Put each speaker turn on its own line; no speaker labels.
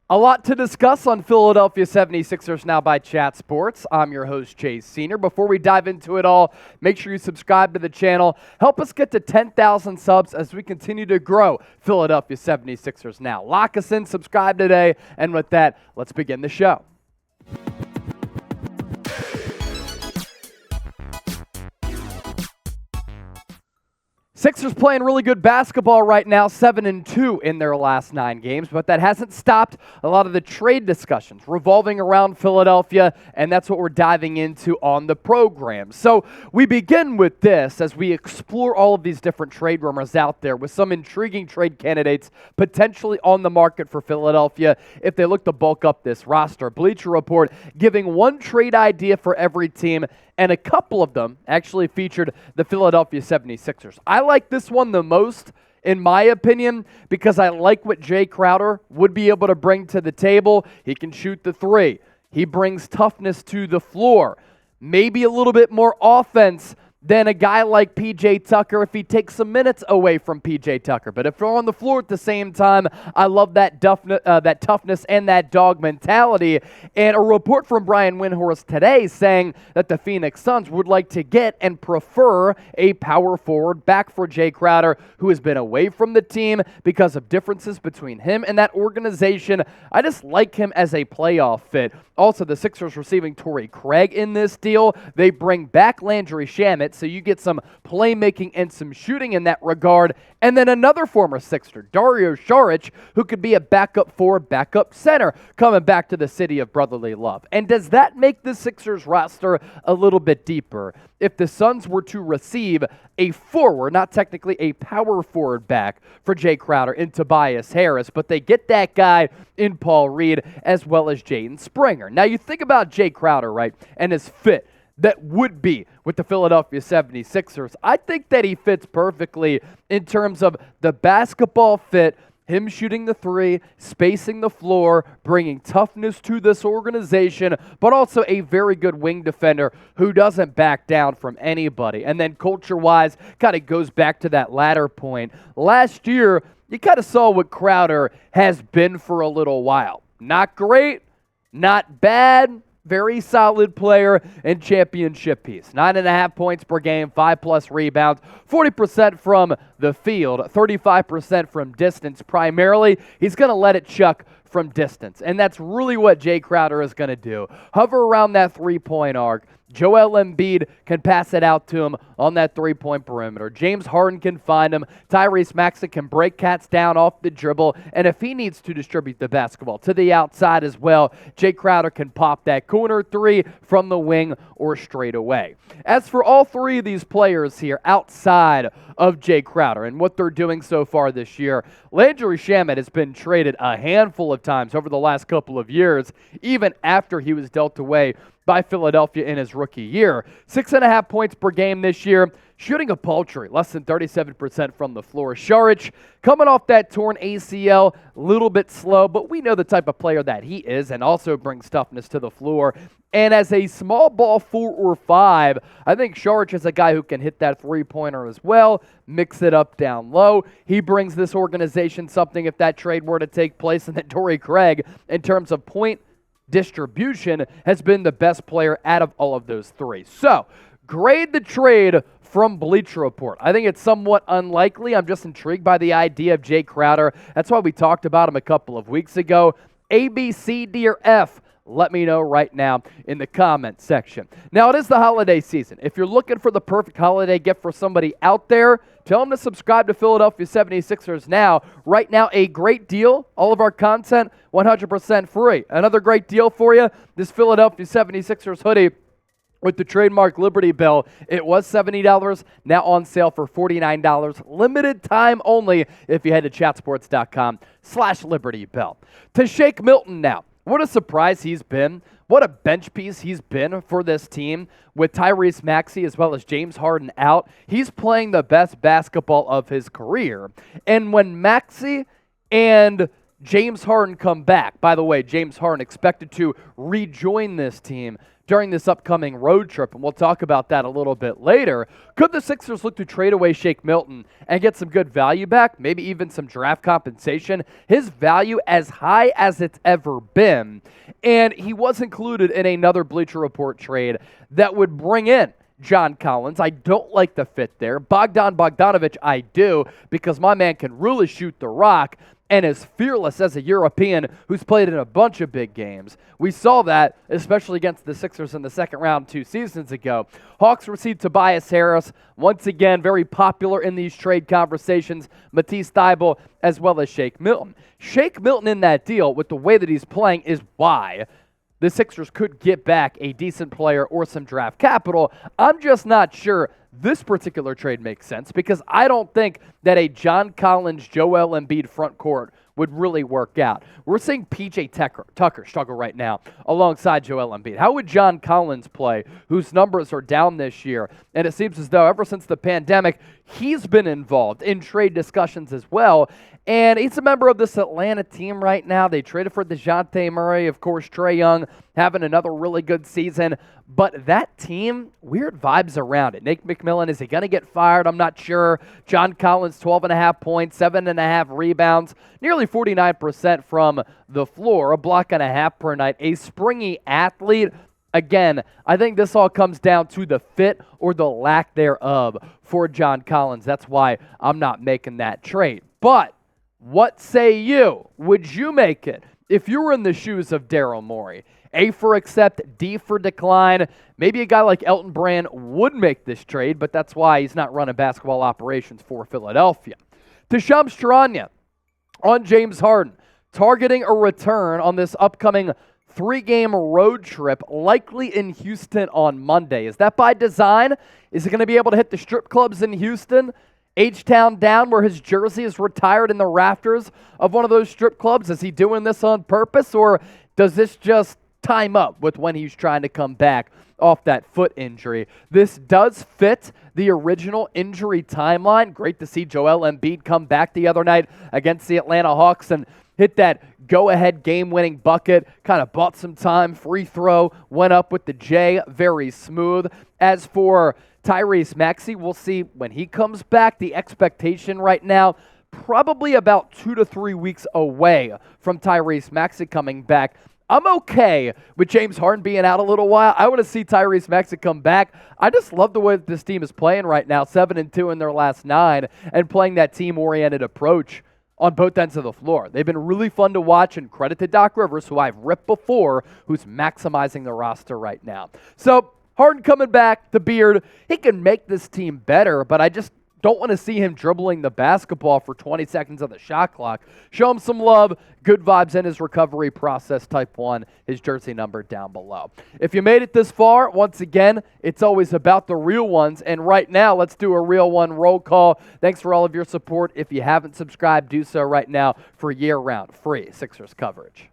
A lot to discuss on Philadelphia 76ers Now by Chat Sports. I'm your host, Chase Senior. Before we dive into it all, make sure you subscribe to the channel. Help us get to 10,000 subs as we continue to grow Philadelphia 76ers Now. Lock us in, subscribe today, and with that, let's begin the show. Sixers playing really good basketball right now, 7-2 in their last 9 games, but that hasn't stopped a lot of the trade discussions revolving around Philadelphia, and that's what we're diving into on the program. So we begin with this as we explore all of these different trade rumors out there with some intriguing trade candidates potentially on the market for Philadelphia if they look to bulk up this roster. Bleacher Report giving one trade idea for every team, and a couple of them actually featured the Philadelphia 76ers. I like this one the most, in my opinion, because I like what Jae Crowder would be able to bring to the table. He can shoot the three. He brings toughness to the floor. Maybe a little bit more offense than a guy like P.J. Tucker if he takes some minutes away from P.J. Tucker. But if they're on the floor at the same time, I love that toughness and that dog mentality. And a report from Brian Windhorst today saying that the Phoenix Suns would like to get and prefer a power forward back for Jae Crowder, who has been away from the team because of differences between him and that organization. I just like him as a playoff fit. Also, the Sixers receiving Torrey in this deal. They bring back Landry Shamet, so you get some playmaking and some shooting in that regard. And then another former Sixer, Dario, who could be a backup forward, backup center, coming back to the city of brotherly love. And does that make the Sixers roster a little bit deeper? If the Suns were to receive a forward, not technically a power forward back for Jae Crowder and Tobias Harris, but they get that guy in Paul Reed as well as Jaden Springer. Now you think about Jae Crowder, right, and his fit that would be with the Philadelphia 76ers. I think that he fits perfectly in terms of the basketball fit, him shooting the three, spacing the floor, bringing toughness to this organization, but also a very good wing defender who doesn't back down from anybody. And then culture-wise, kind of goes back to that latter point. Last year, you kind of saw what Crowder has been for a little while. Not great, not bad, very solid player and championship piece. 9.5 points per game, 5+ rebounds, 40% from the field, 35% from distance primarily. He's going to let it chuck from distance, and that's really what Jae Crowder is going to do. Hover around that three-point arc. Joel Embiid can pass it out to him on that three-point perimeter. James Harden can find him. Tyrese Maxey can break cats down off the dribble. And if he needs to distribute the basketball to the outside as well, Jae Crowder can pop that corner three from the wing or straight away. As for all three of these players here outside of Jae Crowder and what they're doing so far this year, Landry Shamet has been traded a handful of times over the last couple of years, even after he was dealt away by Philadelphia in his rookie year. 6.5 points per game this year, shooting a paltry, less than 37% from the floor. Saric, coming off that torn ACL, a little bit slow, but we know the type of player that he is and also brings toughness to the floor. And as a small ball 4 or 5, I think Saric is a guy who can hit that three-pointer as well, mix it up down low. He brings this organization something if that trade were to take place, and that Torrey in terms of point distribution has been the best player out of all of those three. So, grade the trade from Bleacher Report. I think it's somewhat unlikely. I'm just intrigued by the idea of Jae Crowder. That's why we talked about him a couple of weeks ago. A, B, C, D, or F? Let me know right now in the comment section. Now, it is the holiday season. If you're looking for the perfect holiday gift for somebody out there, tell them to subscribe to Philadelphia 76ers Now. Right now, a great deal. All of our content, 100% free. Another great deal for you, this Philadelphia 76ers hoodie with the trademark Liberty Bell. It was $70, now on sale for $49. Limited time only if you head to chatsports.com/LibertyBell. To Shake Milton now. What a surprise he's been. What a bench piece he's been for this team with Tyrese Maxey as well as James Harden out. He's playing the best basketball of his career. And when Maxey and James Harden come back, by the way, James Harden expected to rejoin this team during this upcoming road trip, and we'll talk about that a little bit later. Could the Sixers look to trade away Shake Milton and get some good value back, maybe even some draft compensation? His value as high as it's ever been, and he was included in another Bleacher Report trade that would bring in John Collins. I don't like the fit there. Bogdan Bogdanovic, I do, because my man can really shoot the rock and is fearless as a European who's played in a bunch of big games. We saw that, especially against the Sixers in the second round 2 seasons ago. Hawks received Tobias Harris, once again very popular in these trade conversations, Matisse Thybulle, as well as Shake Milton. Shake Milton in that deal, with the way that he's playing, is why the Sixers could get back a decent player or some draft capital. I'm just not sure this particular trade makes sense, because I don't think that a John Collins, Joel Embiid front court would really work out. We're seeing PJ Tucker struggle right now alongside Joel Embiid. How would John Collins play, whose numbers are down this year? And it seems as though ever since the pandemic, he's been involved in trade discussions as well. And he's a member of this Atlanta team right now. They traded for DeJounte Murray, of course, Trae Young having another really good season. But that team, weird vibes around it. Nick McMillan, is he going to get fired? I'm not sure. John Collins, 12.5 points, 7.5 rebounds, nearly 49% from the floor, a block and a half per night, a springy athlete. Again, I think this all comes down to the fit or the lack thereof for John Collins. That's why I'm not making that trade. But what say you? Would you make it if you were in the shoes of Daryl Morey? A for accept, D for decline. Maybe a guy like Elton Brand would make this trade, but that's why he's not running basketball operations for Philadelphia. To Shams Charania on James Harden, targeting a return on this upcoming 3-game road trip, likely in Houston on Monday. Is that by design? Is he going to be able to hit the strip clubs in Houston? H-Town down, where his jersey is retired in the rafters of one of those strip clubs? Is he doing this on purpose, or does this just time up with when he's trying to come back off that foot injury? This does fit the original injury timeline. Great to see Joel Embiid come back the other night against the Atlanta Hawks and hit that go-ahead game-winning bucket, kind of bought some time, free throw, went up with the J, very smooth. As for Tyrese Maxey, we'll see when he comes back. The expectation right now, probably about 2 to 3 weeks away from Tyrese Maxey coming back. I'm okay with James Harden being out a little while. I want to see Tyrese Maxey come back. I just love the way that this team is playing right now, 7-2 in their last 9, and playing that team-oriented approach on both ends of the floor. They've been really fun to watch, and credit to Doc Rivers, who I've ripped before, who's maximizing the roster right now. So Harden coming back, the beard, he can make this team better, but I just don't want to see him dribbling the basketball for 20 seconds on the shot clock. Show him some love, good vibes in his recovery process, type 1, his jersey number down below. If you made it this far, once again, it's always about the real ones, and right now, let's do a real one roll call. Thanks for all of your support. If you haven't subscribed, do so right now for year-round free Sixers coverage.